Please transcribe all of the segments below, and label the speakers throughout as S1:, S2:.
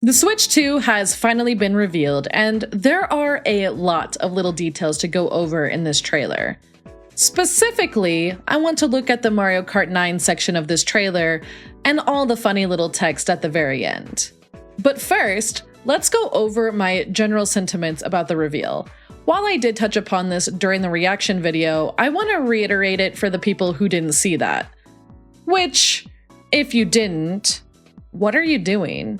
S1: The Switch 2 has finally been revealed, and there are a lot of little details to go over in this trailer. Specifically, I want to look at the Mario Kart 9 section of this trailer and all the funny little text at the very end. But first, let's go over my general sentiments about the reveal. While I did touch upon this during the reaction video, I want to reiterate it for the people who didn't see that. Which, if you didn't, what are you doing?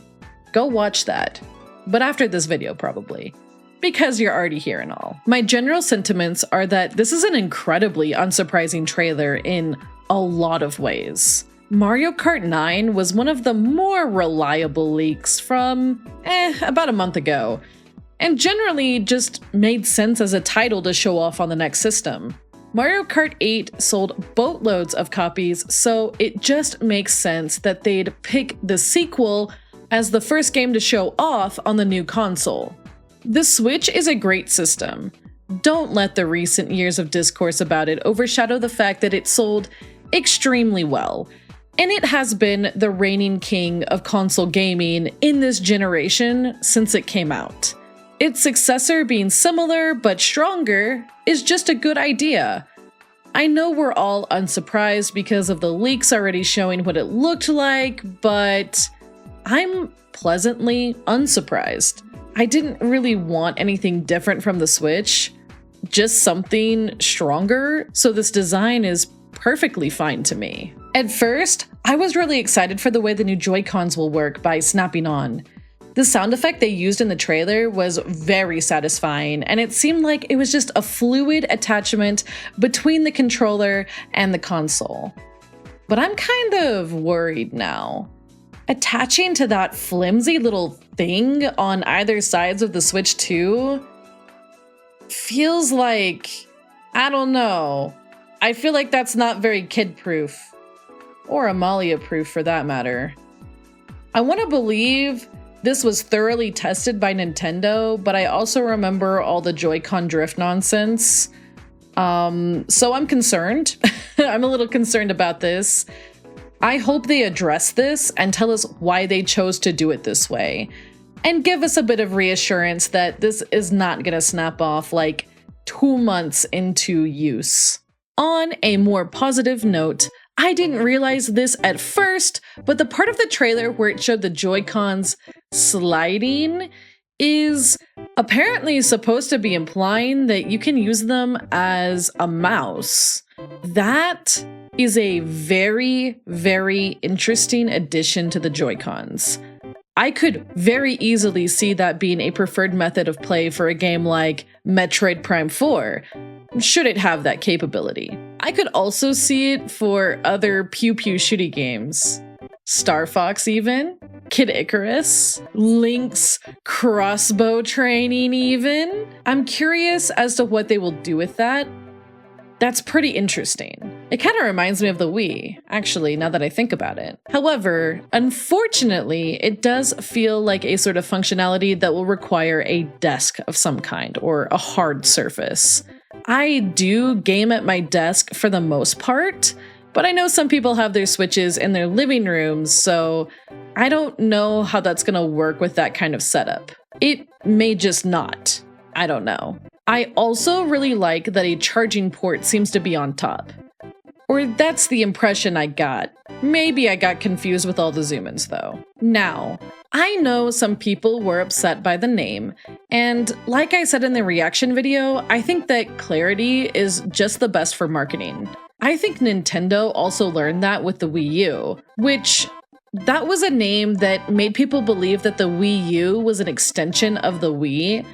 S1: Go watch that. But after this video, probably. Because you're already here and all. My general sentiments are that this is an incredibly unsurprising trailer in a lot of ways. Mario Kart 9 was one of the more reliable leaks from, about a month ago, and generally just made sense as a title to show off on the next system. Mario Kart 8 sold boatloads of copies, so it just makes sense that they'd pick the sequel as the first game to show off on the new console. The Switch is a great system. Don't let the recent years of discourse about it overshadow the fact that it sold extremely well, and it has been the reigning king of console gaming in this generation since it came out. Its successor being similar but stronger is just a good idea. I know we're all unsurprised because of the leaks already showing what it looked like, but I'm pleasantly unsurprised. I didn't really want anything different from the Switch, just something stronger, so this design is perfectly fine to me. At first, I was really excited for the way the new Joy-Cons will work by snapping on. The sound effect they used in the trailer was very satisfying, and it seemed like it was just a fluid attachment between the controller and the console. But I'm kind of worried now. Attaching to that flimsy little thing on either sides of the Switch 2 feels like, I don't know. I feel like that's not very kid-proof. Or Amalia-proof for that matter. I want to believe this was thoroughly tested by Nintendo, but I also remember all the Joy-Con drift nonsense. So I'm concerned. I'm a little concerned about this. I hope they address this and tell us why they chose to do it this way, and give us a bit of reassurance that this is not gonna snap off like 2 months into use. On a more positive note, I didn't realize this at first, but the part of the trailer where it showed the Joy-Cons sliding is apparently supposed to be implying that you can use them as a mouse. That is a very, very interesting addition to the Joy-Cons. I could very easily see that being a preferred method of play for a game like Metroid Prime 4, should it have that capability. I could also see it for other pew-pew shooty games. Star Fox even, Kid Icarus, Link's crossbow training even. I'm curious as to what they will do with that. That's pretty interesting. It kind of reminds me of the Wii, actually, now that I think about it. However, unfortunately, it does feel like a sort of functionality that will require a desk of some kind, or a hard surface. I do game at my desk for the most part, but I know some people have their Switches in their living rooms, so I don't know how that's gonna work with that kind of setup. It may just not. I don't know. I also really like that a charging port seems to be on top. Or that's the impression I got. Maybe I got confused with all the zoom-ins though. Now, I know some people were upset by the name, and like I said in the reaction video, I think that clarity is just the best for marketing. I think Nintendo also learned that with the Wii U, which that was a name that made people believe that the Wii U was an extension of the Wii,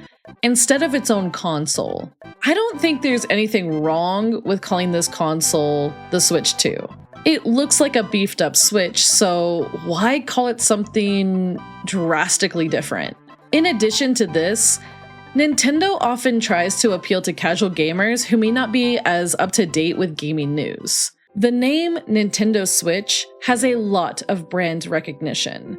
S1: instead of its own console. I don't think there's anything wrong with calling this console the Switch 2. It looks like a beefed up Switch, so why call it something drastically different? In addition to this, Nintendo often tries to appeal to casual gamers who may not be as up to date with gaming news. The name Nintendo Switch has a lot of brand recognition.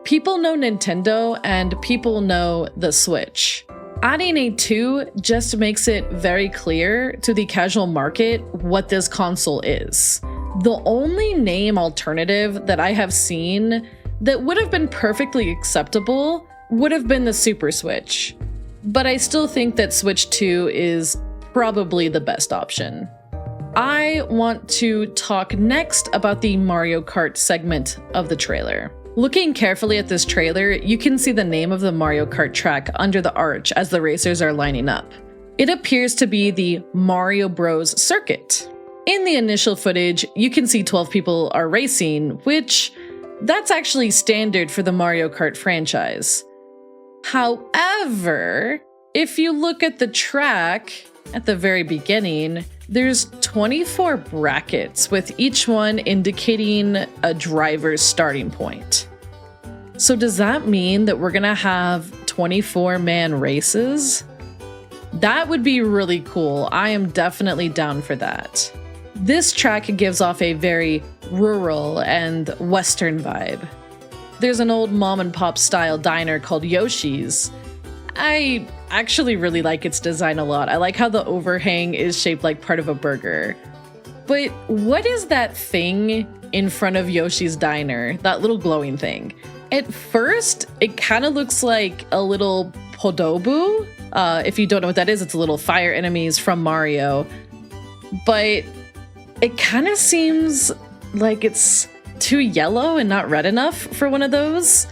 S1: People know Nintendo and people know the Switch. Adding a 2 just makes it very clear to the casual market what this console is. The only name alternative that I have seen that would have been perfectly acceptable would have been the Super Switch. But I still think that Switch 2 is probably the best option. I want to talk next about the Mario Kart segment of the trailer. Looking carefully at this trailer, you can see the name of the Mario Kart track under the arch as the racers are lining up. It appears to be the Mario Bros. Circuit. In the initial footage, you can see 12 people are racing, which that's actually standard for the Mario Kart franchise. However, if you look at the track at the very beginning, there's 24 brackets with each one indicating a driver's starting point. So does that mean that we're gonna have 24-man races? That would be really cool. I am definitely down for that. This track gives off a very rural and western vibe. There's an old mom and pop style diner called Yoshi's. I actually really like its design a lot. I like how the overhang is shaped like part of a burger. But what is that thing in front of Yoshi's diner? That little glowing thing. At first, it kind of looks like a little Podoboo. If you don't know what that is, it's little fire enemies from Mario. But it kind of seems like it's too yellow and not red enough for one of those.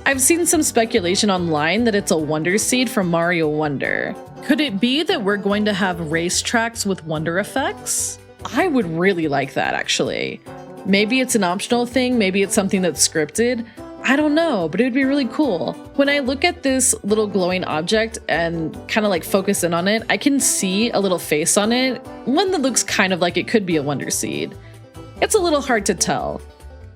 S1: I've seen some speculation online that it's a Wonder Seed from Mario Wonder. Could it be that we're going to have racetracks with wonder effects? I would really like that, actually. Maybe it's an optional thing, maybe it's something that's scripted. I don't know, but it would be really cool. When I look at this little glowing object and kind of like focus in on it, I can see a little face on it, one that looks kind of like it could be a Wonder Seed. It's a little hard to tell.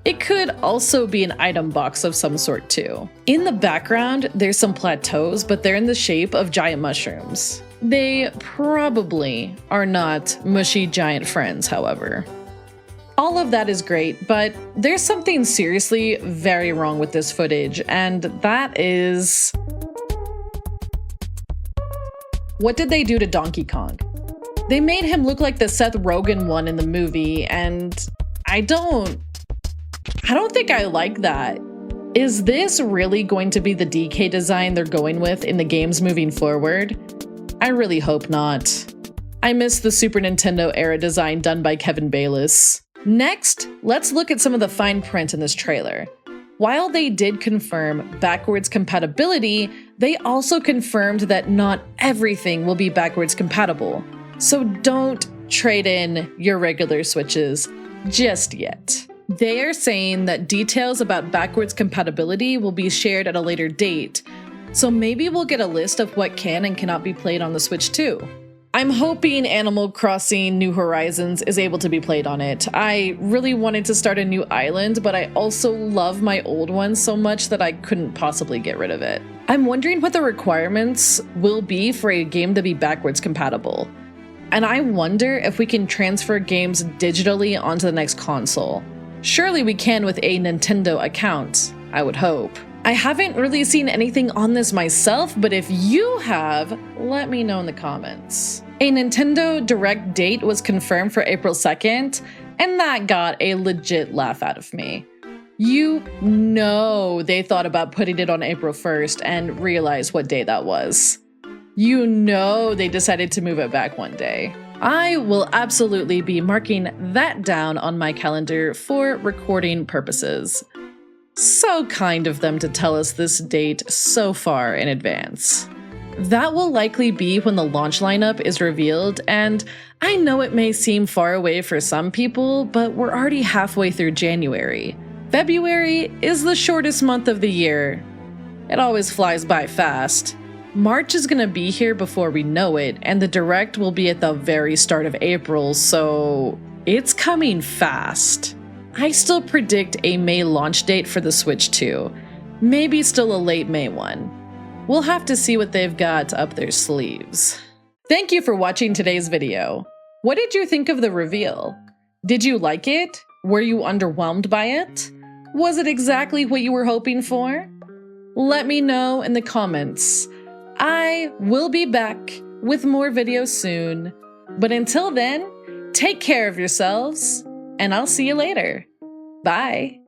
S1: It could also be an item box of some sort too. In the background, there's some plateaus, but they're in the shape of giant mushrooms. They probably are not mushy giant friends, however. All of that is great, but there's something seriously very wrong with this footage, and that is... what did they do to Donkey Kong? They made him look like the Seth Rogen one in the movie, and I don't think I like that. Is this really going to be the DK design they're going with in the games moving forward? I really hope not. I miss the Super Nintendo era design done by Kevin Bayliss. Next, let's look at some of the fine print in this trailer. While they did confirm backwards compatibility, they also confirmed that not everything will be backwards compatible. So don't trade in your regular Switches just yet. They are saying that details about backwards compatibility will be shared at a later date, so maybe we'll get a list of what can and cannot be played on the Switch too. I'm hoping Animal Crossing New Horizons is able to be played on it. I really wanted to start a new island, but I also love my old one so much that I couldn't possibly get rid of it. I'm wondering what the requirements will be for a game to be backwards compatible. And I wonder if we can transfer games digitally onto the next console. Surely we can with a Nintendo account, I would hope. I haven't really seen anything on this myself, but if you have, let me know in the comments. A Nintendo Direct date was confirmed for April 2nd, and that got a legit laugh out of me. You know they thought about putting it on April 1st and realized what day that was. You know they decided to move it back one day. I will absolutely be marking that down on my calendar for recording purposes. So kind of them to tell us this date so far in advance. That will likely be when the launch lineup is revealed, and I know it may seem far away for some people, but we're already halfway through January. February is the shortest month of the year. It always flies by fast. March is gonna be here before we know it, and the Direct will be at the very start of April, so it's coming fast. I still predict a May launch date for the Switch 2. Maybe still a late May one. We'll have to see what they've got up their sleeves. Thank you for watching today's video. What did you think of the reveal? Did you like it? Were you underwhelmed by it? Was it exactly what you were hoping for? Let me know in the comments. I will be back with more videos soon, but until then, take care of yourselves, and I'll see you later. Bye.